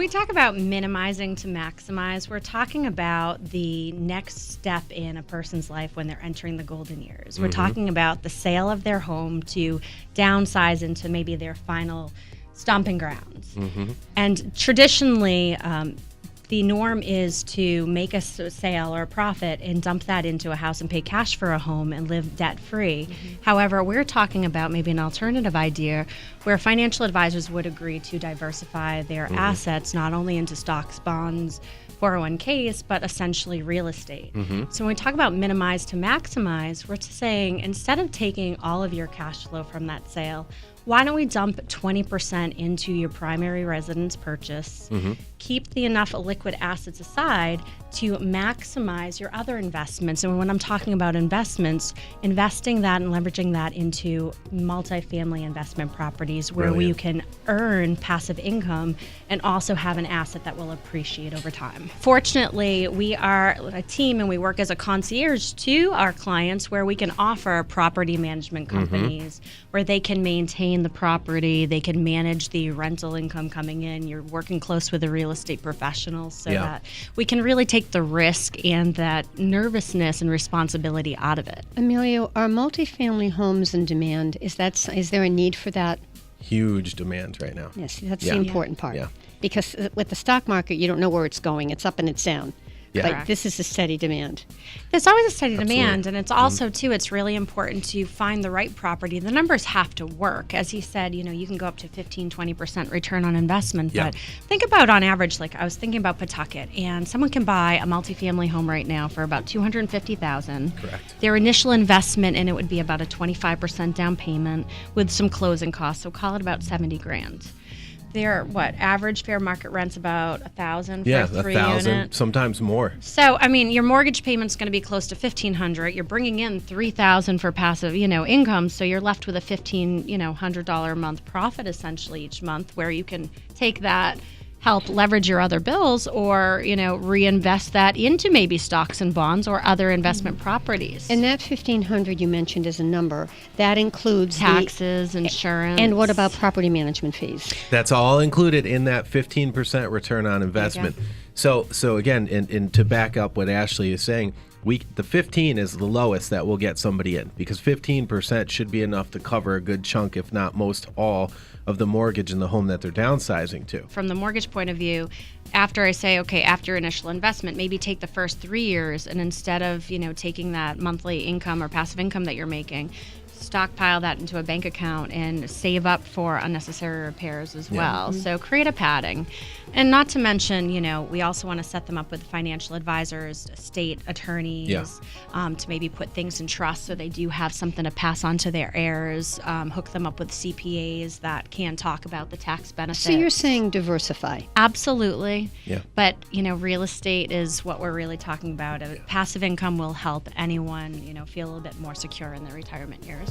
we talk about minimizing to maximize, we're talking about the next step in a person's life when they're entering the golden years. We're talking about the sale of their home to downsize into maybe their final stomping grounds. And traditionally, the norm is to make a sale or a profit and dump that into a house and pay cash for a home and live debt-free. However, we're talking about maybe an alternative idea where financial advisors would agree to diversify their assets not only into stocks, bonds, 401ks, but essentially real estate. So when we talk about minimize to maximize, we're saying instead of taking all of your cash flow from that sale, why don't we dump 20% into your primary residence purchase, keep the enough liquid assets aside to maximize your other investments. And when I'm talking about investments, investing that and leveraging that into multifamily investment properties where you can earn passive income and also have an asset that will appreciate over time. Fortunately, we are a team and we work as a concierge to our clients where we can offer property management companies where they can maintain the property, they can manage the rental income coming in. You're working close with the real estate professionals so that we can really take the risk and that nervousness and responsibility out of it. Emilio, are multifamily homes in demand? Is there a need for that? Huge demand right now. Yes, that's the important part. Yeah. Because with the stock market, you don't know where it's going. It's up and it's down. Yeah. But this is a steady demand. There's always a steady demand, and it's also, too, it's really important to find the right property. The numbers have to work. As he said, you can go up to 15, 20% return on investment, but think about on average, like I was thinking about Pawtucket, and someone can buy a multifamily home right now for about $250,000. Correct. Their initial investment in it would be about a 25% down payment with some closing costs, so call it about $70,000. Their average fair market rent's about $1,000 for a 3-unit. $1,000, sometimes more. So, I mean, your mortgage payment's going to be close to $1,500. You're bringing in $3,000 for passive, income. So you're left with a $1,500 a month profit essentially each month, where you can take that, help leverage your other bills, or reinvest that into maybe stocks and bonds or other investment properties. And that $1,500 you mentioned as a number, that includes taxes, insurance. And what about property management fees? That's all included in that 15% return on investment. So again, and to back up what Ashley is saying, the 15 is the lowest that will get somebody in, because 15% should be enough to cover a good chunk, if not most all, of the mortgage in the home that they're downsizing to. From the mortgage point of view, after I say, okay, after your initial investment, maybe take the first 3 years, and instead of, taking that monthly income or passive income that you're making, stockpile that into a bank account and save up for unnecessary repairs as well. So create a padding. And not to mention, we also want to set them up with financial advisors, estate attorneys, to maybe put things in trust so they do have something to pass on to their heirs, hook them up with CPAs that can talk about the tax benefits. So you're saying diversify? Absolutely. Yeah. But, real estate is what we're really talking about. Passive income will help anyone, feel a little bit more secure in their retirement years.